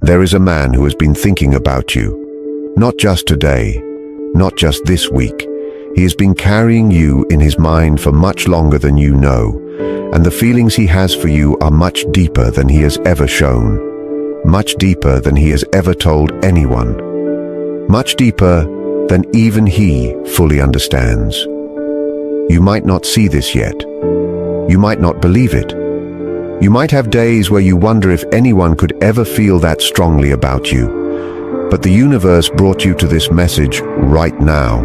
There is a man who has been thinking about you. Not just today, not just this week. He has been carrying you in his mind for much longer than you know, and the feelings he has for you are much deeper than he has ever shown, much deeper than he has ever told anyone, much deeper than even he fully understands. You might not see this yet. You might not believe it. You might have days where you wonder if anyone could ever feel that strongly about you. But the universe brought you to this message right now,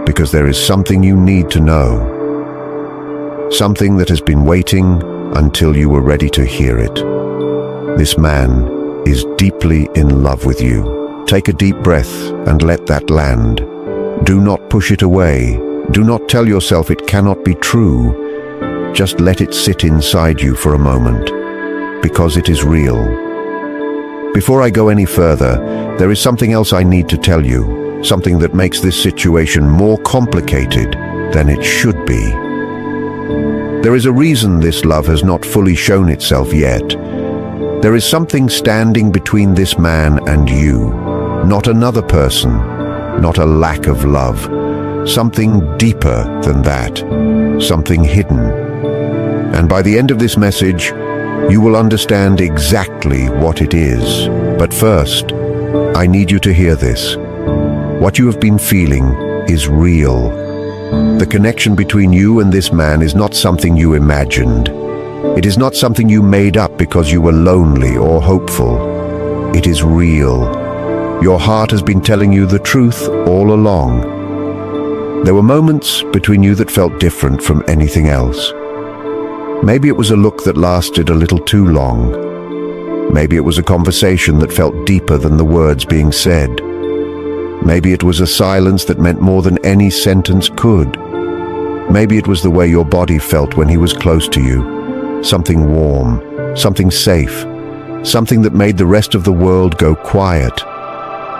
because there is something you need to know. Something that has been waiting until you were ready to hear it. This man is deeply in love with you. Take a deep breath and let that land. Do not push it away. Do not tell yourself it cannot be true. Just let it sit inside you for a moment, because it is real. Before I go any further, there is something else I need to tell you, something that makes this situation more complicated than it should be. There is a reason this love has not fully shown itself yet. There is something standing between this man and you, not another person, not a lack of love, something deeper than that, something hidden. And by the end of this message, you will understand exactly what it is. But first, I need you to hear this. What you have been feeling is real. The connection between you and this man is not something you imagined. It is not something you made up because you were lonely or hopeful. It is real. Your heart has been telling you the truth all along. There were moments between you that felt different from anything else. Maybe it was a look that lasted a little too long. Maybe it was a conversation that felt deeper than the words being said. Maybe it was a silence that meant more than any sentence could. Maybe it was the way your body felt when he was close to you. Something warm, something safe, something that made the rest of the world go quiet.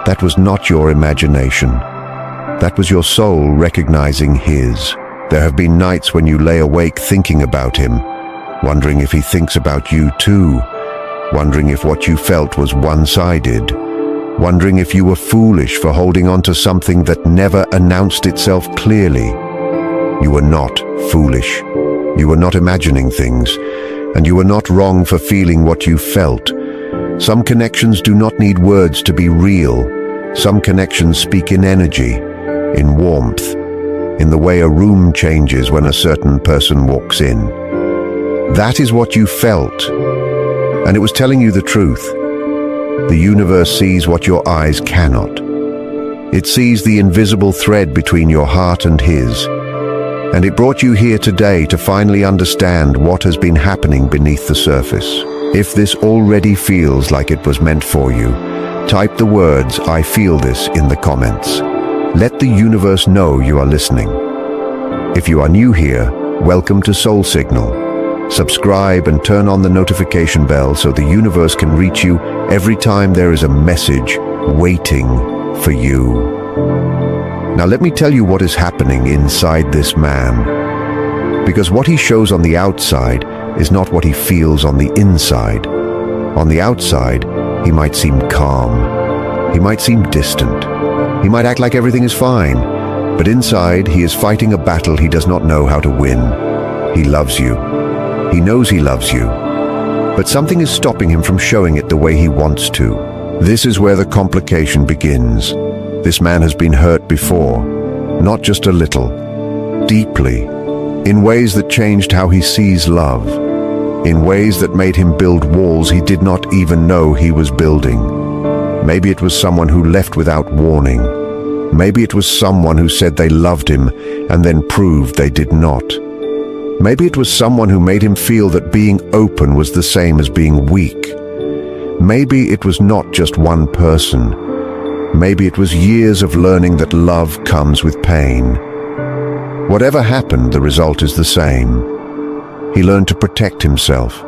That was not your imagination. That was your soul recognizing his. There have been nights when you lay awake thinking about him, wondering if he thinks about you too, wondering if what you felt was one-sided, wondering if you were foolish for holding on to something that never announced itself clearly. You were not foolish. You were not imagining things, and you were not wrong for feeling what you felt. Some connections do not need words to be real. Some connections speak in energy, in warmth, in the way a room changes when a certain person walks in. That is what you felt, and it was telling you the truth. The universe sees what your eyes cannot. It sees the invisible thread between your heart and his, and it brought you here today to finally understand what has been happening beneath the surface. If this already feels like it was meant for you, type the words "I feel this" in the comments. Let the universe know you are listening. If you are new here, welcome to Soul Signal. Subscribe and turn on the notification bell so the universe can reach you every time there is a message waiting for you. Now let me tell you what is happening inside this man. Because what he shows on the outside is not what he feels on the inside. On the outside, he might seem calm. He might seem distant. He might act like everything is fine. But inside, he is fighting a battle he does not know how to win. He loves you. He knows he loves you. But something is stopping him from showing it the way he wants to. This is where the complication begins. This man has been hurt before. Not just a little. Deeply. In ways that changed how he sees love. In ways that made him build walls he did not even know he was building. Maybe it was someone who left without warning. Maybe it was someone who said they loved him and then proved they did not. Maybe it was someone who made him feel that being open was the same as being weak. Maybe it was not just one person. Maybe it was years of learning that love comes with pain. Whatever happened, the result is the same. He learned to protect himself.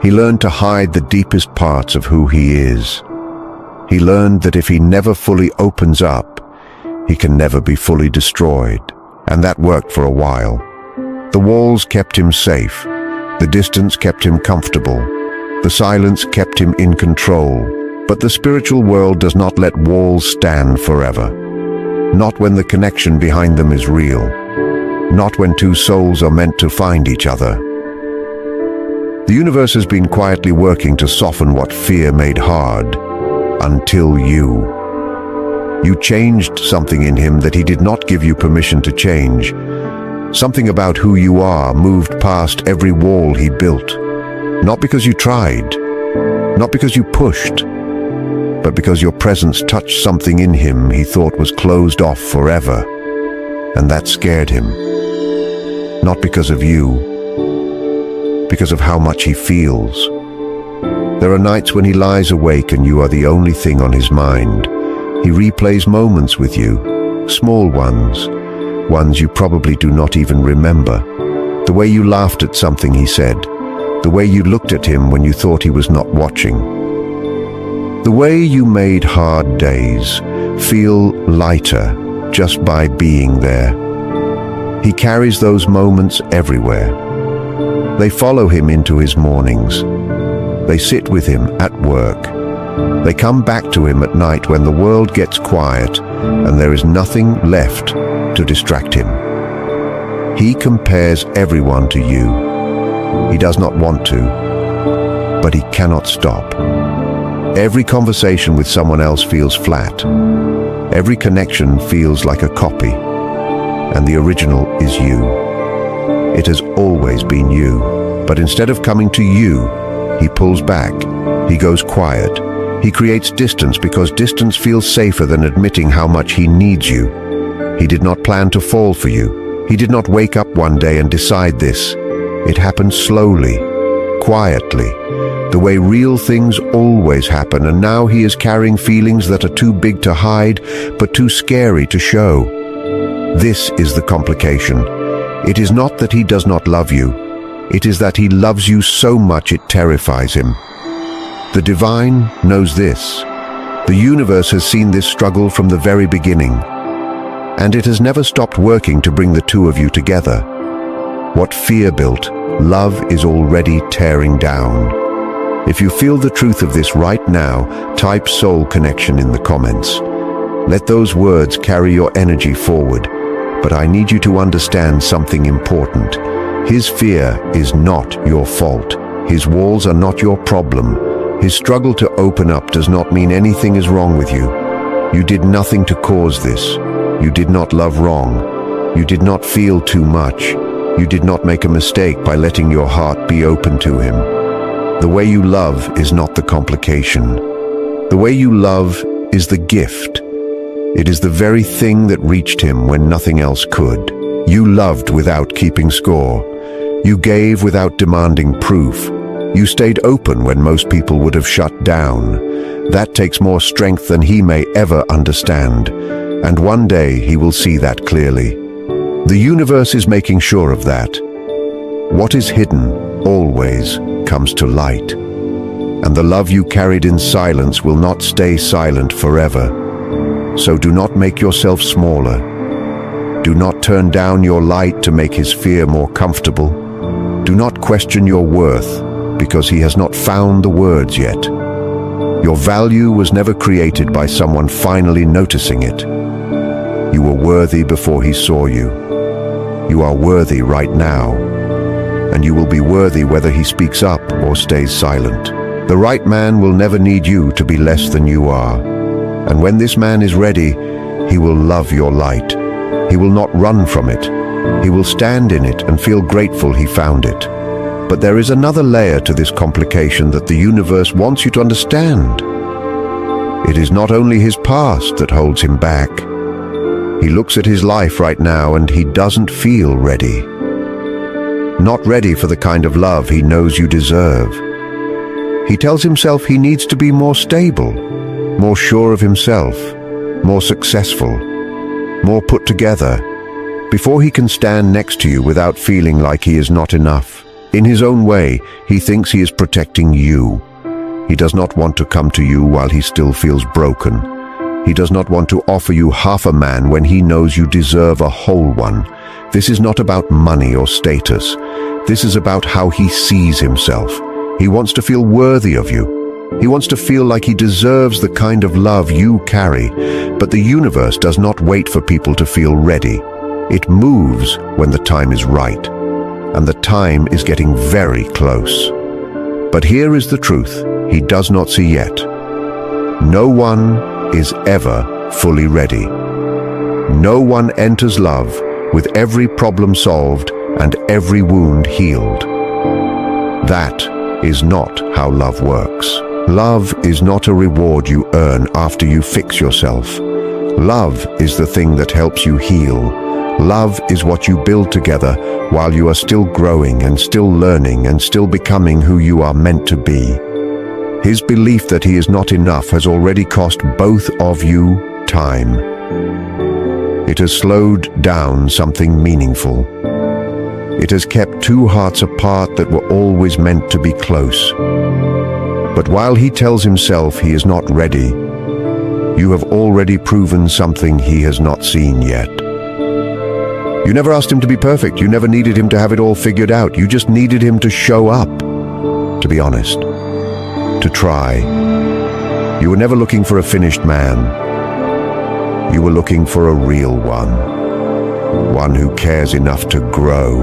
He learned to hide the deepest parts of who he is. He learned that if he never fully opens up, he can never be fully destroyed. And that worked for a while. The walls kept him safe. The distance kept him comfortable. The silence kept him in control. But the spiritual world does not let walls stand forever. Not when the connection behind them is real. Not when two souls are meant to find each other. The universe has been quietly working to soften what fear made hard, until you. You changed something in him that he did not give you permission to change. Something about who you are moved past every wall he built. Not because you tried, not because you pushed, but because your presence touched something in him he thought was closed off forever. And that scared him. Not because of you, because of how much he feels. There are nights when he lies awake and you are the only thing on his mind. He replays moments with you, small ones, ones you probably do not even remember. The way you laughed at something he said, the way you looked at him when you thought he was not watching. The way you made hard days feel lighter just by being there. He carries those moments everywhere. They follow him into his mornings. They sit with him at work. They come back to him at night when the world gets quiet and there is nothing left to distract him. He compares everyone to you. He does not want to, but he cannot stop. Every conversation with someone else feels flat. Every connection feels like a copy, and the original is you. It has always been you, but instead of coming to you, he pulls back. He goes quiet. He creates distance because distance feels safer than admitting how much he needs you. He did not plan to fall for you. He did not wake up one day and decide this. It happened slowly, quietly, the way real things always happen, and now he is carrying feelings that are too big to hide, but too scary to show. This is the complication. It is not that he does not love you. It is that he loves you so much it terrifies him. The divine knows this. The universe has seen this struggle from the very beginning, and it has never stopped working to bring the two of you together. What fear built, love is already tearing down. If you feel the truth of this right now, type soul connection in the comments. Let those words carry your energy forward. But I need you to understand something important. His fear is not your fault. His walls are not your problem. His struggle to open up does not mean anything is wrong with you. You did nothing to cause this. You did not love wrong. You did not feel too much. You did not make a mistake by letting your heart be open to him. The way you love is not the complication. The way you love is the gift. It is the very thing that reached him when nothing else could. You loved without keeping score. You gave without demanding proof. You stayed open when most people would have shut down. That takes more strength than he may ever understand. And one day he will see that clearly. The universe is making sure of that. What is hidden always comes to light. And the love you carried in silence will not stay silent forever. So do not make yourself smaller. Do not turn down your light to make his fear more comfortable. Do not question your worth because he has not found the words yet. Your value was never created by someone finally noticing it. You were worthy before he saw you. You are worthy right now, and you will be worthy whether he speaks up or stays silent. The right man will never need you to be less than you are. And when this man is ready, he will love your light. He will not run from it. He will stand in it and feel grateful he found it. But there is another layer to this complication that the universe wants you to understand. It is not only his past that holds him back. He looks at his life right now and he doesn't feel ready. Not ready for the kind of love he knows you deserve. He tells himself he needs to be more stable, more sure of himself, more successful, more put together, before he can stand next to you without feeling like he is not enough. In his own way, he thinks he is protecting you. He does not want to come to you while he still feels broken. He does not want to offer you half a man when he knows you deserve a whole one. This is not about money or status. This is about how he sees himself. He wants to feel worthy of you. He wants to feel like he deserves the kind of love you carry, but the universe does not wait for people to feel ready. It moves when the time is right, and the time is getting very close. But here is the truth he does not see yet. No one is ever fully ready. No one enters love with every problem solved and every wound healed. That is not how love works. Love is not a reward you earn after you fix yourself. Love is the thing that helps you heal. Love is what you build together while you are still growing and still learning and still becoming who you are meant to be. His belief that he is not enough has already cost both of you time. It has slowed down something meaningful. It has kept two hearts apart that were always meant to be close. But while he tells himself he is not ready, you have already proven something he has not seen yet. You never asked him to be perfect. You never needed him to have it all figured out. You just needed him to show up, to be honest, to try. You were never looking for a finished man. You were looking for a real one who cares enough to grow,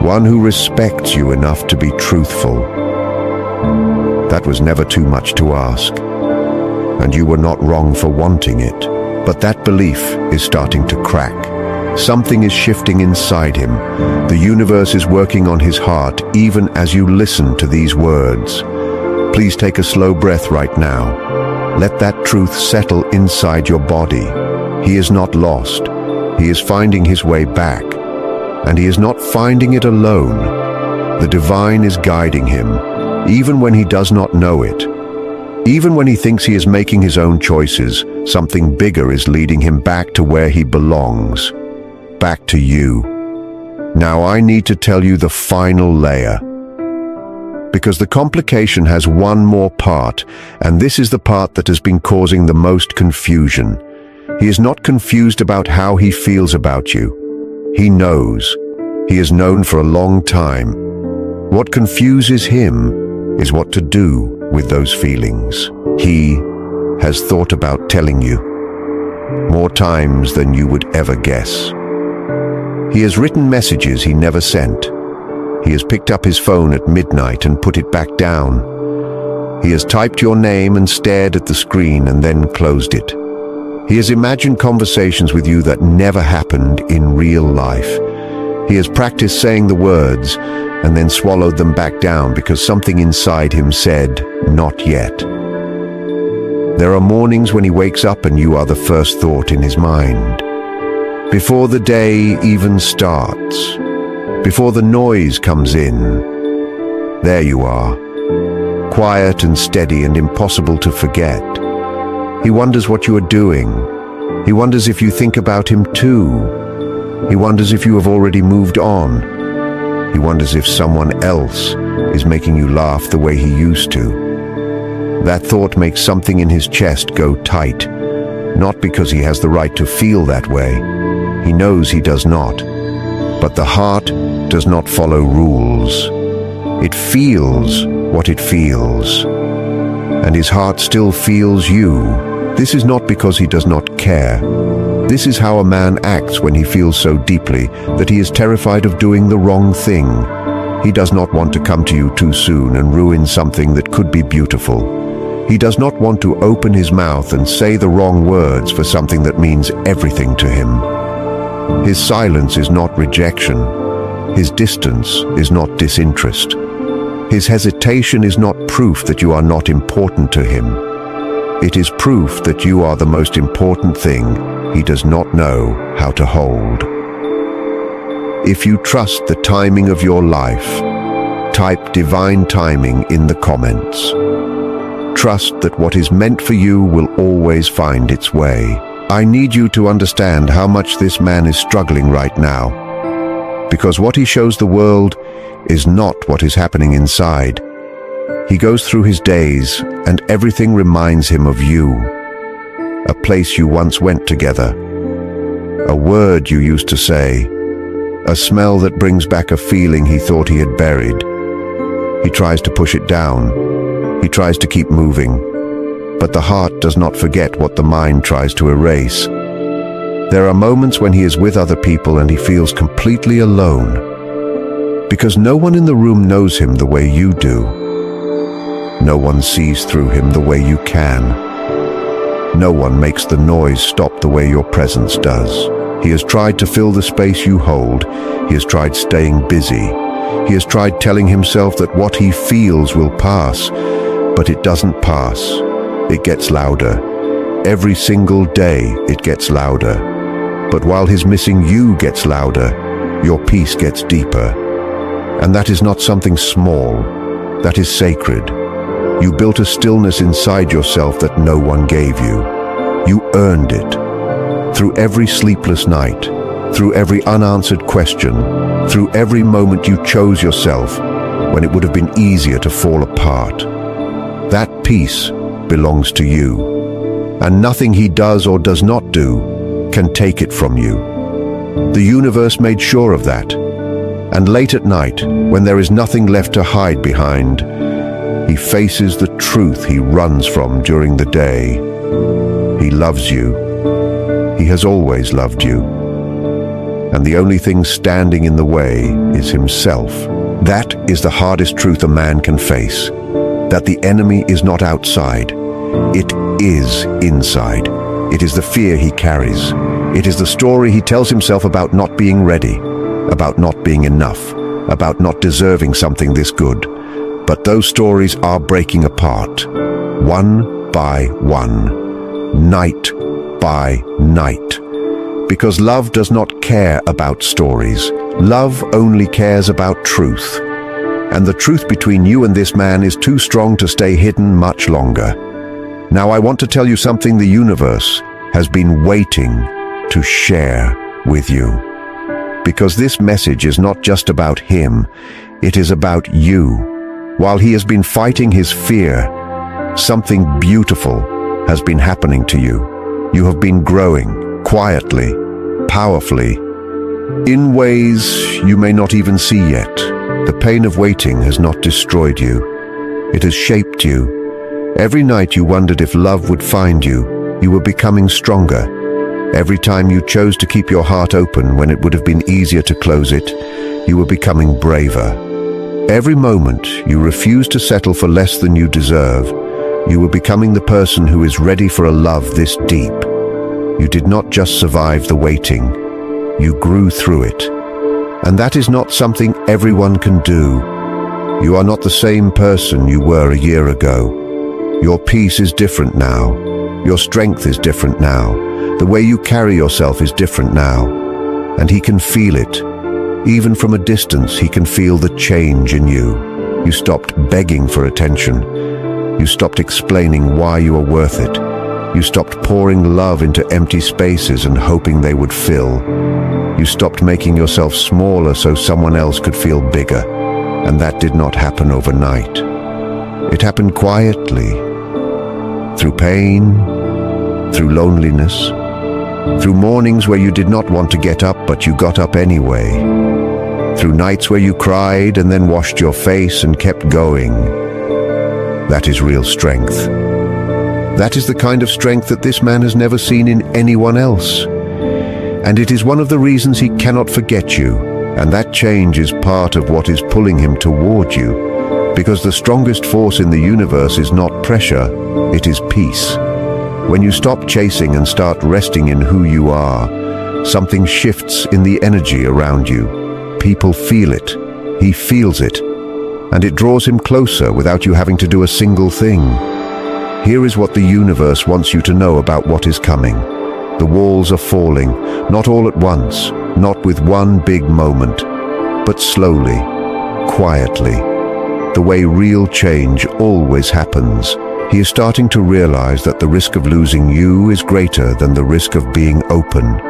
one who respects you enough to be truthful. That was never too much to ask, and you were not wrong for wanting it. But that belief is starting to crack. Something is shifting inside him. The universe is working on his heart even as you listen to these words. Please take a slow breath right now. Let that truth settle inside your body. He is not lost. He is finding his way back, and he is not finding it alone. The divine is guiding him, even when he does not know it. Even when he thinks he is making his own choices, something bigger is leading him back to where he belongs, back to you. Now I need to tell you the final layer, because the complication has one more part, and this is the part that has been causing the most confusion. He is not confused about how he feels about you. He knows. He has known for a long time. What confuses him is what to do with those feelings. He has thought about telling you more times than you would ever guess. He has written messages he never sent. He has picked up his phone at midnight and put it back down. He has typed your name and stared at the screen and then closed it. He has imagined conversations with you that never happened in real life. He has practiced saying the words and then swallowed them back down because something inside him said, "Not yet." There are mornings when he wakes up and you are the first thought in his mind. Before the day even starts, before the noise comes in, there you are, quiet and steady and impossible to forget. He wonders what you are doing. He wonders if you think about him too. He wonders if you have already moved on. He wonders if someone else is making you laugh the way he used to. That thought makes something in his chest go tight, not because he has the right to feel that way. He knows he does not. But the heart does not follow rules. It feels what it feels. And his heart still feels you. This is not because he does not care. This is how a man acts when he feels so deeply that he is terrified of doing the wrong thing. He does not want to come to you too soon and ruin something that could be beautiful. He does not want to open his mouth and say the wrong words for something that means everything to him. His silence is not rejection. His distance is not disinterest. His hesitation is not proof that you are not important to him. It is proof that you are the most important thing he does not know how to hold. If you trust the timing of your life, type divine timing in the comments. Trust that what is meant for you will always find its way. I need you to understand how much this man is struggling right now, because what he shows the world is not what is happening inside. He goes through his days and everything reminds him of you, a place you once went together, a word you used to say, a smell that brings back a feeling he thought he had buried. He tries to push it down. He tries to keep moving, but the heart does not forget what the mind tries to erase. There are moments when he is with other people and he feels completely alone, because no one in the room knows him the way you do. No one sees through him the way you can. No one makes the noise stop the way your presence does. He has tried to fill the space you hold. He has tried staying busy. He has tried telling himself that what he feels will pass, but it doesn't pass. It gets louder. Every single day it gets louder. But while his missing you gets louder, your peace gets deeper. And that is not something small. That is sacred. You built a stillness inside yourself that no one gave you. You earned it. Through every sleepless night, through every unanswered question, through every moment you chose yourself when it would have been easier to fall apart. That peace belongs to you, and nothing he does or does not do can take it from you. The universe made sure of that. And late at night, when there is nothing left to hide behind, he faces the truth he runs from during the day. He loves you. He has always loved you. And the only thing standing in the way is himself. That is the hardest truth a man can face. That the enemy is not outside. It is inside. It is the fear he carries. It is the story he tells himself about not being ready, about not being enough, about not deserving something this good. But those stories are breaking apart, one by one, night by night. Because love does not care about stories. Love only cares about truth. And the truth between you and this man is too strong to stay hidden much longer. Now I want to tell you something the universe has been waiting to share with you. Because this message is not just about him, it is about you. While he has been fighting his fear, something beautiful has been happening to you. You have been growing quietly, powerfully, in ways you may not even see yet. The pain of waiting has not destroyed you. It has shaped you. Every night you wondered if love would find you. You were becoming stronger. Every time you chose to keep your heart open when it would have been easier to close it, you were becoming braver. Every moment you refused to settle for less than you deserve, you were becoming the person who is ready for a love this deep. You did not just survive the waiting, you grew through it. And that is not something everyone can do. You are not the same person you were a year ago. Your peace is different now. Your strength is different now. The way you carry yourself is different now. And he can feel it. Even from a distance, he can feel the change in you. You stopped begging for attention. You stopped explaining why you are worth it. You stopped pouring love into empty spaces and hoping they would fill. You stopped making yourself smaller so someone else could feel bigger. And that did not happen overnight. It happened quietly, through pain, through loneliness, through mornings where you did not want to get up but you got up anyway, through nights where you cried and then washed your face and kept going. That is real strength. That is the kind of strength that this man has never seen in anyone else. And it is one of the reasons he cannot forget you, and that change is part of what is pulling him toward you, because the strongest force in the universe is not pressure, it is peace. When you stop chasing and start resting in who you are, something shifts in the energy around you. People feel it, he feels it, and it draws him closer without you having to do a single thing. Here is what the universe wants you to know about what is coming. The walls are falling, not all at once, not with one big moment, but slowly, quietly, the way real change always happens. He is starting to realize that the risk of losing you is greater than the risk of being open.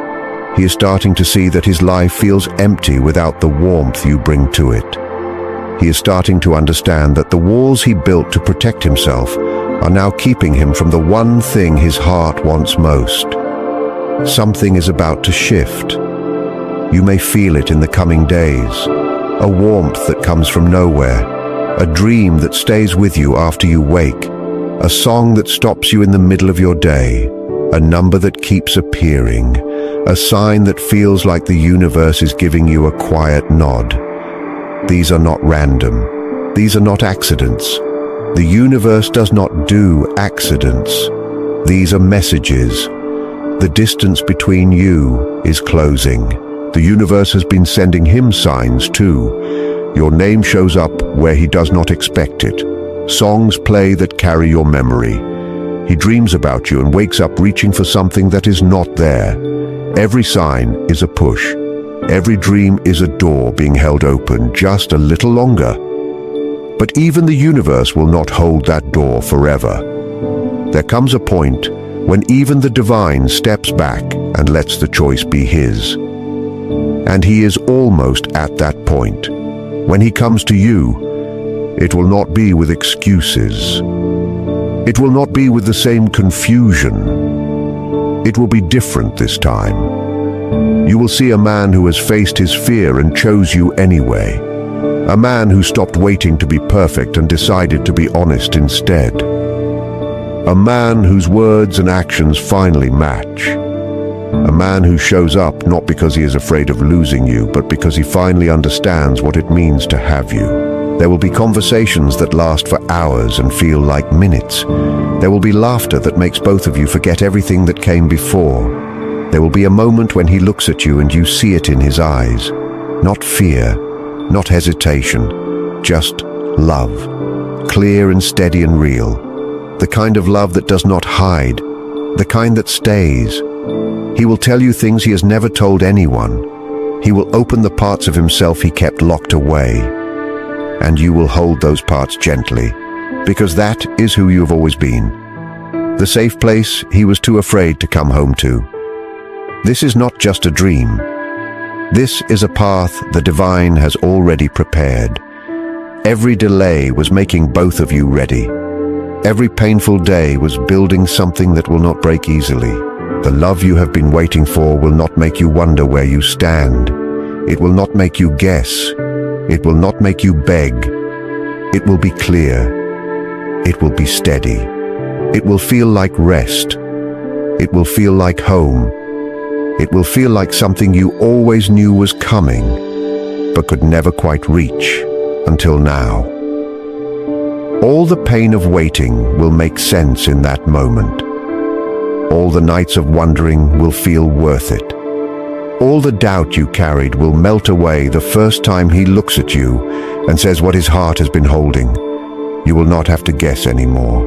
He is starting to see that his life feels empty without the warmth you bring to it. He is starting to understand that the walls he built to protect himself are now keeping him from the one thing his heart wants most. Something is about to shift. You may feel it in the coming days, a warmth that comes from nowhere, a dream that stays with you after you wake, a song that stops you in the middle of your day, a number that keeps appearing, a sign that feels like the universe is giving you a quiet nod. These are not random. These are not accidents. The universe does not do accidents. These are messages. The distance between you is closing. The universe has been sending him signs too. Your name shows up where he does not expect it. Songs play that carry your memory. He dreams about you and wakes up reaching for something that is not there. Every sign is a push. Every dream is a door being held open just a little longer. But even the universe will not hold that door forever. There comes a point when even the divine steps back and lets the choice be his. And he is almost at that point. When he comes to you, it will not be with excuses. It will not be with the same confusion. It will be different this time. You will see a man who has faced his fear and chose you anyway. A man who stopped waiting to be perfect and decided to be honest instead. A man whose words and actions finally match. A man who shows up not because he is afraid of losing you, but because he finally understands what it means to have you. There will be conversations that last for hours and feel like minutes. There will be laughter that makes both of you forget everything that came before. There will be a moment when he looks at you and you see it in his eyes. Not fear, not hesitation, just love. Clear and steady and real. The kind of love that does not hide, the kind that stays. He will tell you things he has never told anyone. He will open the parts of himself he kept locked away. And you will hold those parts gently, because that is who you have always been. The safe place he was too afraid to come home to. This is not just a dream. This is a path the divine has already prepared. Every delay was making both of you ready. Every painful day was building something that will not break easily. The love you have been waiting for will not make you wonder where you stand. It will not make you guess. It will not make you beg. It will be clear. It will be steady. It will feel like rest. It will feel like home. It will feel like something you always knew was coming, but could never quite reach until now. All the pain of waiting will make sense in that moment. All the nights of wondering will feel worth it. All the doubt you carried will melt away the first time he looks at you and says what his heart has been holding. You will not have to guess anymore.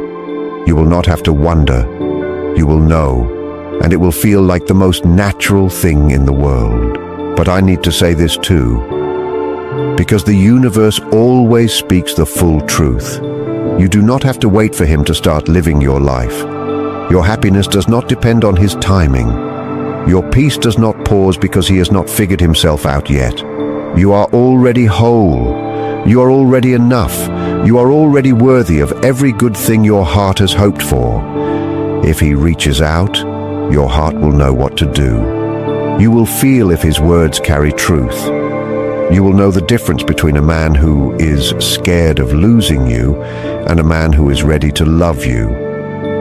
You will not have to wonder. You will know, and it will feel like the most natural thing in the world. But I need to say this too, because the universe always speaks the full truth. You do not have to wait for him to start living your life. Your happiness does not depend on his timing. Your peace does not pause because he has not figured himself out yet. You are already whole. You are already enough. You are already worthy of every good thing your heart has hoped for. If he reaches out, your heart will know what to do. You will feel if his words carry truth. You will know the difference between a man who is scared of losing you and a man who is ready to love you.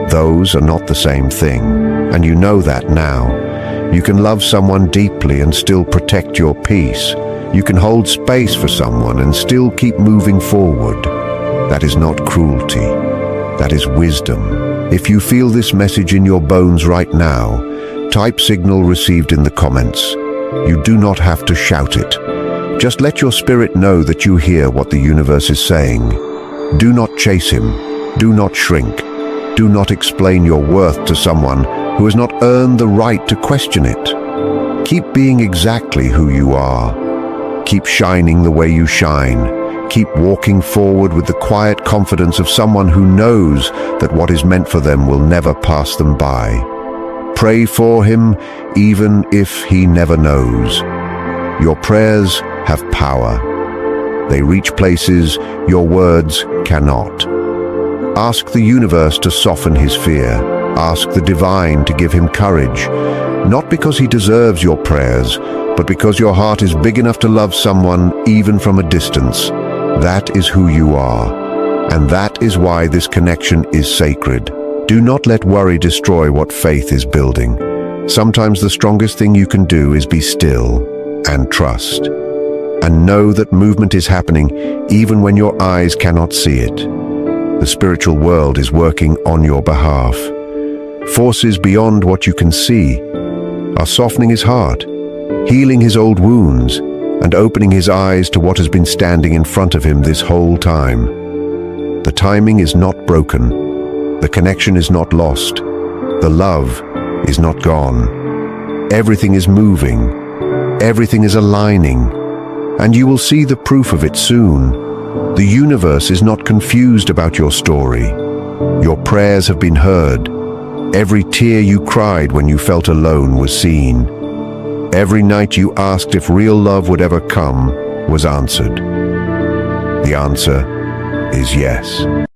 Those are not the same thing, and you know that now. You can love someone deeply and still protect your peace. You can hold space for someone and still keep moving forward. That is not cruelty. That is wisdom. If you feel this message in your bones right now, type signal received in the comments. You do not have to shout it. Just let your spirit know that you hear what the universe is saying. Do not chase him. Do not shrink. Do not explain your worth to someone who has not earned the right to question it. Keep being exactly who you are. Keep shining the way you shine. Keep walking forward with the quiet confidence of someone who knows that what is meant for them will never pass them by. Pray for him even if he never knows. Your prayers have power. They reach places your words cannot. Ask the universe to soften his fear. Ask the divine to give him courage, not because he deserves your prayers, but because your heart is big enough to love someone even from a distance. That is who you are, and that is why this connection is sacred. Do not let worry destroy what faith is building. Sometimes the strongest thing you can do is be still and trust. And know that movement is happening even when your eyes cannot see it. The spiritual world is working on your behalf. Forces beyond what you can see are softening his heart, healing his old wounds, and opening his eyes to what has been standing in front of him this whole time. The timing is not broken. The connection is not lost. The love is not gone. Everything is moving. Everything is aligning. And you will see the proof of it soon. The universe is not confused about your story. Your prayers have been heard. Every tear you cried when you felt alone was seen. Every night you asked if real love would ever come was answered. The answer is yes.